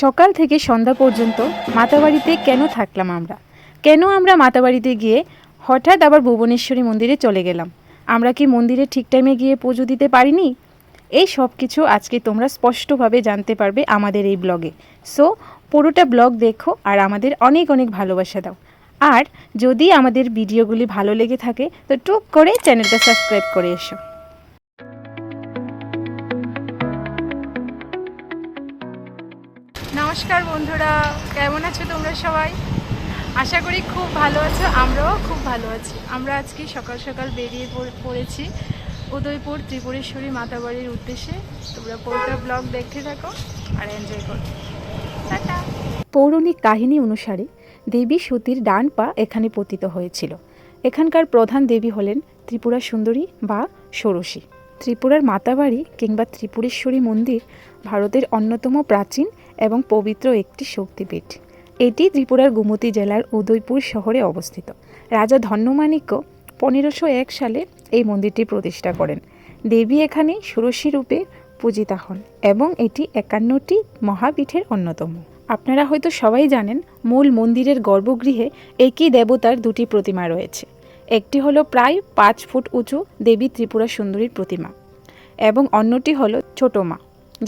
সকাল থেকে সন্ধ্যা পর্যন্ত মাতাবাড়িতে কেন থাকলাম আমরা মাতাবাড়িতে গিয়ে হঠাৎ আবার ভুবনেশ্বরী মন্দিরে চলে গেলাম। আমরা কি মন্দিরে ঠিক টাইমে গিয়ে পুজো দিতে পারিনি? এই সব কিছু আজকে তোমরা স্পষ্টভাবে জানতে পারবে আমাদের এই ব্লগে। সো পুরোটা ব্লগ দেখো আর আমাদের অনেক অনেক ভালোবাসা দাও। আর যদি আমাদের ভিডিওগুলি ভালো লেগে থাকে তো টুক করে চ্যানেলটা সাবস্ক্রাইব করে এসো। নমস্কার বন্ধুরা, কেমন আছো তোমরা সবাই? আশা করি খুব ভালো আছো, আমরাও খুব ভালো আছি। আমরা আজকে সকাল সকাল বেরিয়ে পড়েছি উদয়পুর ত্রিপুরেশ্বরী মাতাবাড়ির উদ্দেশ্যে। তোমরা পুরোটা ব্লগ দেখতে থাকো আর এনজয় করো। টাটা। পৌরাণিক কাহিনী অনুসারে দেবী সতীর ডান পা এখানে পতিত হয়েছিল। এখানকার প্রধান দেবী হলেন ত্রিপুরা সুন্দরী বা ষোড়শী। ত্রিপুরার মাতাবাড়ি কিংবা ত্রিপুরেশ্বরী মন্দির ভারতের অন্যতম প্রাচীন এবং পবিত্র একটি শক্তিপীঠ। এটি ত্রিপুরার গোমতী জেলার উদয়পুর শহরে অবস্থিত। রাজা ধন্যমাণিক্য 1501 সালে এই মন্দিরটি প্রতিষ্ঠা করেন। দেবী এখানে ষোড়শী রূপে পূজিতা হন এবং এটি 51টি মহাপীঠের অন্যতম। আপনারা হয়তো সবাই জানেন, মূল মন্দিরের গর্ভগৃহে একই দেবতার দুটি প্রতিমা রয়েছে। একটি হলো প্রায় 5 ফুট উঁচু দেবী ত্রিপুরা সুন্দরীর প্রতিমা এবং অন্যটি হলো ছোট মা,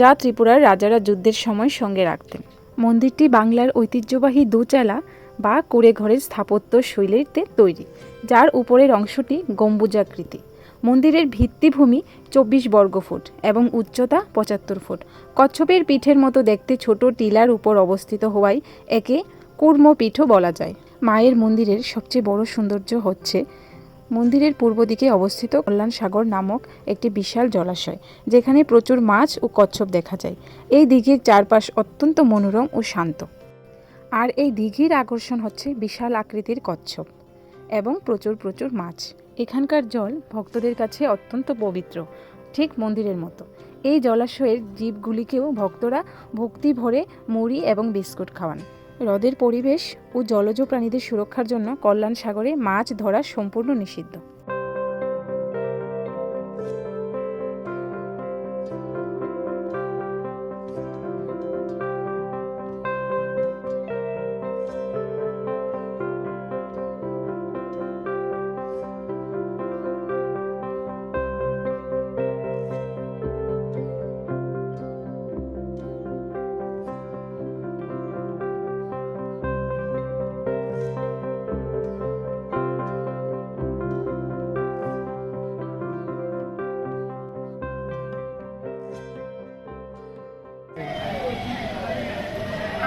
যা ত্রিপুরার রাজারা যুদ্ধের সময় সঙ্গে রাখতেন। মন্দিরটি বাংলার ঐতিহ্যবাহী দোচালা বা কুঁড়েঘরের স্থাপত্য শৈলীতে তৈরি, যার উপরের অংশটি গম্বুজাকৃতি। মন্দিরের ভিত্তিভূমি 24 বর্গফুট এবং উচ্চতা 75 ফুট। কচ্ছপের পিঠের মতো দেখতে ছোট টিলার উপর অবস্থিত হওয়ায় একে কুর্মপীঠও বলা যায়। মায়ের মন্দিরের সবচেয়ে বড় সৌন্দর্য হচ্ছে মন্দিরের পূর্ব দিকে অবস্থিত কল্যাণ সাগর নামক একটি বিশাল জলাশয়, যেখানে প্রচুর মাছ ও কচ্ছপ দেখা যায়। এই দিঘির চারপাশ অত্যন্ত মনোরম ও শান্ত। আর এই দিঘির আকর্ষণ হচ্ছে বিশাল আকৃতির কচ্ছপ এবং প্রচুর মাছ। এখানকার জল ভক্তদের কাছে অত্যন্ত পবিত্র, ঠিক মন্দিরের মতো। এই জলাশয়ের জীবগুলিকেও ভক্তরা ভক্তি ভরে মুড়ি এবং বিস্কুট খাওয়ান। হ্রদের পরিবেশ ও জলজ প্রাণীদের সুরক্ষার জন্য কল্যাণ সাগরে মাছ ধরা সম্পূর্ণ নিষিদ্ধ।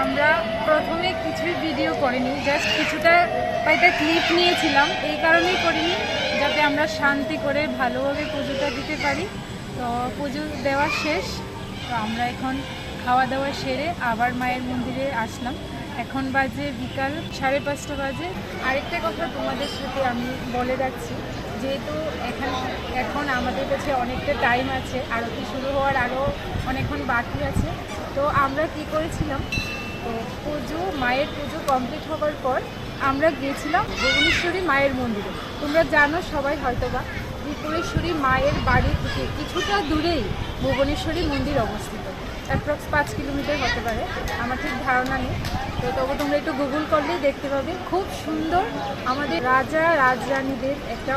আমরা প্রথমে কিছুই ভিডিও করিনি, জাস্ট কিছুটা কয়েকটা ক্লিপ নিয়েছিলাম। এই কারণেই করিনি যাতে আমরা শান্তি করে ভালোভাবে পুজোটা দিতে পারি। তো পুজো দেওয়া শেষ, তো আমরা এখন খাওয়া দাওয়া সেরে আবার মায়ের মন্দিরে আসলাম। এখন বাজে বিকাল 5:30 বাজে। আরেকটা কথা তোমাদের সাথে আমি বলে রাখছি, যেহেতু এখন আমাদের কাছে অনেকটা টাইম আছে, আরতি শুরু হওয়ার আরও অনেকক্ষণ বাকি আছে। তো আমরা কি করেছিলাম, তো মায়ের পুজো কমপ্লিট হওয়ার পর আমরা গিয়েছিলাম ভুবনেশ্বরী মায়ের মন্দিরে। তোমরা জানো সবাই হয়তোবা, ত্রিপুরেশ্বরী মায়ের বাড়ি থেকে কিছুটা দূরেই ভুবনেশ্বরী মন্দির অবস্থিত। অ্যাপ্রক্স 5 কিলোমিটার হতে পারে, আমার ঠিক ধারণা নেই। তো তবে তোমরা একটু গুগল করলেই দেখতে পাবে। খুব সুন্দর, আমাদের রাজা রাজরানীদের একটা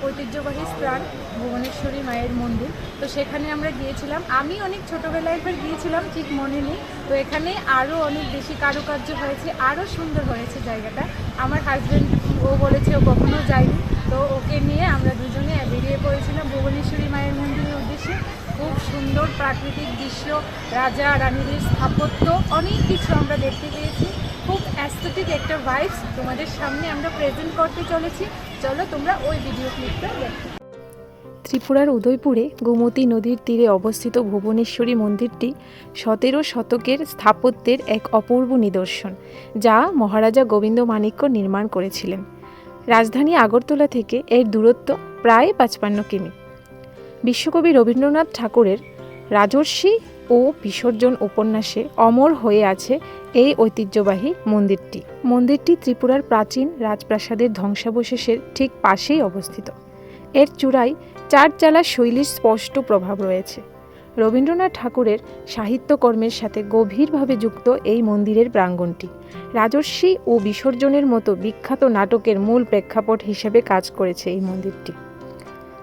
ঐতিহ্যবাহী স্থান ভুবনেশ্বরী মায়ের মন্দির। তো সেখানে আমরা গিয়েছিলাম। আমি অনেক ছোটোবেলায় একবার গিয়েছিলাম, ঠিক মনে নেই। তো এখানে আরও অনেক বেশি কারুকার্য হয়েছে, আরও সুন্দর হয়েছে জায়গাটা। আমার হাজব্যান্ড ও বলেছে ও কখনো যায়নি, তো ওকে নিয়ে আমরা দুজনে বেরিয়ে পড়েছিলাম ভুবনেশ্বরী মায়ের মন্দিরের উদ্দেশ্যে। খুব সুন্দর প্রাকৃতিক দৃশ্য, রাজা রানীদের স্থাপত্য, অনেক কিছু আমরা দেখতে পেয়েছি। খুব অ্যাস্থেটিক একটা ভাইবস তোমাদের সামনে আমরা প্রেজেন্ট করতে চলেছি। চলো তোমরা ওই ভিডিও ক্লিপটা দেখো। ত্রিপুরার উদয়পুরে গোমতী নদীর তীরে অবস্থিত ভুবনেশ্বরী মন্দিরটি 17 শতকের স্থাপত্যের এক অপূর্ব নিদর্শন, যা মহারাজা গোবিন্দ মাণিক্য নির্মাণ করেছিলেন। রাজধানী আগরতলা থেকে এর দূরত্ব প্রায় 55 কিমি। বিশ্বকবি রবীন্দ্রনাথ ঠাকুরের রাজর্ষি ও বিসর্জন উপন্যাসে অমর হয়ে আছে এই ঐতিহ্যবাহী মন্দিরটি ত্রিপুরার প্রাচীন রাজপ্রাসাদের ধ্বংসাবশেষের ঠিক পাশেই অবস্থিত। এর চূড়ায় 4 চালা শৈলীর স্পষ্ট প্রভাব রয়েছে। রবীন্দ্রনাথ ঠাকুরের সাহিত্যকর্মের সাথে গভীরভাবে যুক্ত এই মন্দিরের প্রাঙ্গণটি রাজর্ষি ও বিসর্জনের মতো বিখ্যাত নাটকের মূল প্রেক্ষাপট হিসেবে কাজ করেছে এই মন্দিরটি।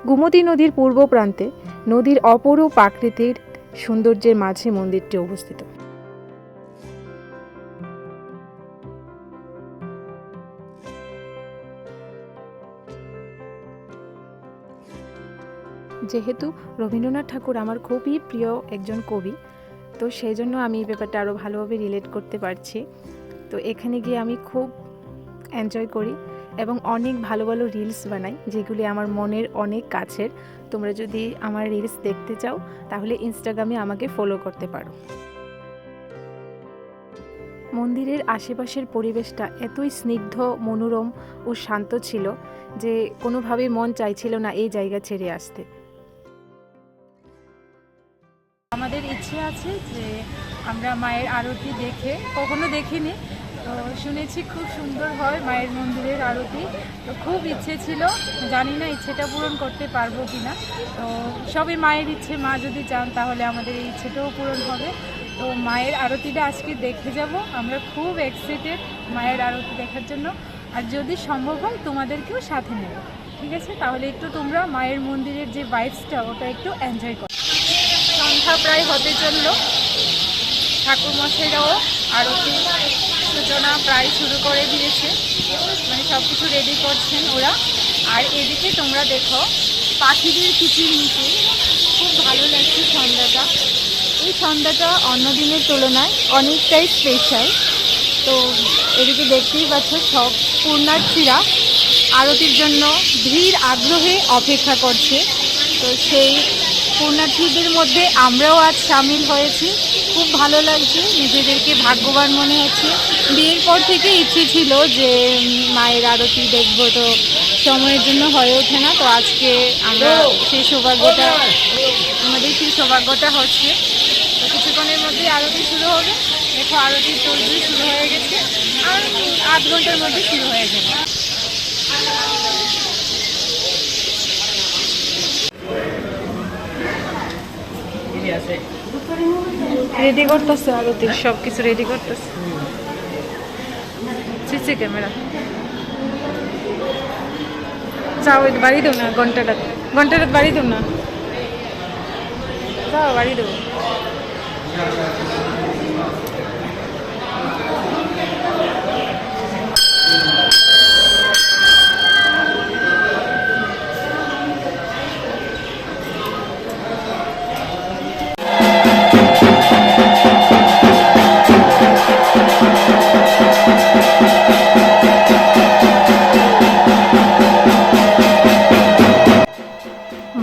গোমতী নদীর পূর্ব প্রান্তে নদীর অপরূপ প্রাকৃতিক সৌন্দর্যের মাঝে মন্দিরটি অবস্থিত। যেহেতু রবীন্দ্রনাথ ঠাকুর আমার খুবই প্রিয় একজন কবি, তো সেই জন্য আমি এই ব্যাপারটা আরও ভালোভাবে রিলেট করতে পারছি। তো এখানে গিয়ে আমি খুব এনজয় করি এবং অনেক ভালো ভালো রিলস বানাই, যেগুলি আমার মনের অনেক কাছের। তোমরা যদি আমার রিলস দেখতে চাও তাহলে ইনস্টাগ্রামে আমাকে ফলো করতে পারো। মন্দিরের আশেপাশের পরিবেশটা এতই স্নিগ্ধ, মনোরম ও শান্ত ছিল যে কোনোভাবেই মন চাইছিল না এই জায়গা ছেড়ে আসতে। আমাদের ইচ্ছে আছে যে আমরা মায়ের আরতি দেখে, কখনো দেখিনি, তো শুনেছি খুব সুন্দর হয় মায়ের মন্দিরের আরতি। তো খুব ইচ্ছে ছিল, জানি না ইচ্ছেটা পূরণ করতে পারবো কি না। তো সবই মায়ের ইচ্ছে, মা যদি চান তাহলে আমাদের এই ইচ্ছেটাও পূরণ হবে। তো মায়ের আরতিটা আজকে দেখে যাব, আমরা খুব এক্সাইটেড মায়ের আরতি দেখার জন্য। আর যদি সম্ভব হয় তোমাদেরকেও সাথে নেব, ঠিক আছে? তাহলে একটু তোমরা মায়ের মন্দিরের যে ভাইবসটা ওটা একটু এনজয় করো। সন্ধ্যা প্রায় হতে চললো, ঠাকুরমশাইরাও আরতি সূচনা প্রায় শুরু করে দিয়েছে, মানে সব কিছু রেডি করছেন ওরা। আর এদিকে তোমরা দেখো পাখিদের কিচিরমিচির, খুব ভালো লাগছে সন্ধ্যাটা। এই সন্ধ্যাটা অন্য দিনের তুলনায় অনেকটাই স্পেশাল। তো এদিকে দেখতেই পাচ্ছ সব পুণ্যার্থীরা আরতির জন্য ধীর আগ্রহে অপেক্ষা করছে। তো সেই পুণ্যার্থীদের মধ্যে আমরাও আজ সামিল হয়েছি। খুব ভালো লাগছে, নিজেদেরকে ভাগ্যবান মনে হচ্ছে। বিয়ের পর থেকে ইচ্ছে ছিল যে মায়ের আরতি দেখব, তো সময়ের জন্য হয়ে ওঠে না। তো আজকে আমরা সেই সৌভাগ্যটা, আমাদের সেই সৌভাগ্যটা হচ্ছে। তো কিছুক্ষণের মধ্যেই আরতি শুরু হবে। দেখো আরতির তৈরি শুরু হয়ে গেছে, আর 8 ঘন্টার মধ্যে শুরু হয়ে যাবে। রেডি করতেছে আরতি, সব কিছু রেডি করতেছে। সিসি ক্যামেরা যাও, বাড়ি দেও না, ঘন্টাটা বাড়ি দেও না, যাও বাড়ি দেবো।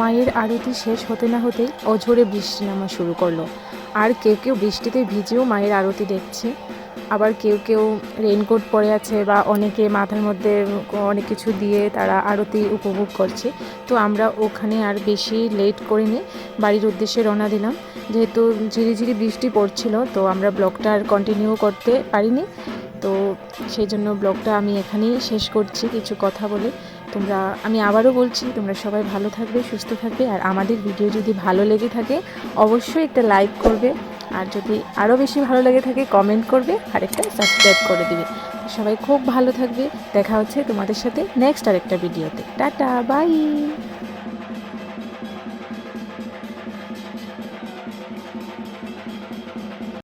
মায়ের আরতি শেষ হতে না হতেই অঝোরে বৃষ্টি নামা শুরু করলো। আর কেউ কেউ বৃষ্টিতে ভিজেও মায়ের আরতি দেখছে, আবার কেউ কেউ রেইনকোট পরে আছে, বা অনেকে মাথার মধ্যে অনেক কিছু দিয়ে তারা আরতি উপভোগ করছে। তো আমরা ওখানে আর বেশি লেট করিনি, বাড়ির উদ্দেশ্যে রওনা দিলাম। যেহেতু ঝিরিঝিরি বৃষ্টি পড়ছিল, তো আমরা ব্লগটা আর কন্টিনিউ করতে পারিনি। তো সেই জন্য ব্লগটা আমি এখানেই শেষ করছি কিছু কথা বলে। আমি আবারও বলছি, তোমরা সবাই ভালো থাকবে, সুস্থ থাকবে। আর আমাদের ভিডিও যদি ভালো লেগে থাকে অবশ্যই একটা লাইক করবে, আর যদি আরও বেশি ভালো লেগে থাকে কমেন্ট করবে, আর একটা সাবস্ক্রাইব করে দিবে। সবাই খুব ভালো থাকবে, দেখা হচ্ছে তোমাদের সাথে নেক্সট আরেকটা ভিডিওতে। Tata, by.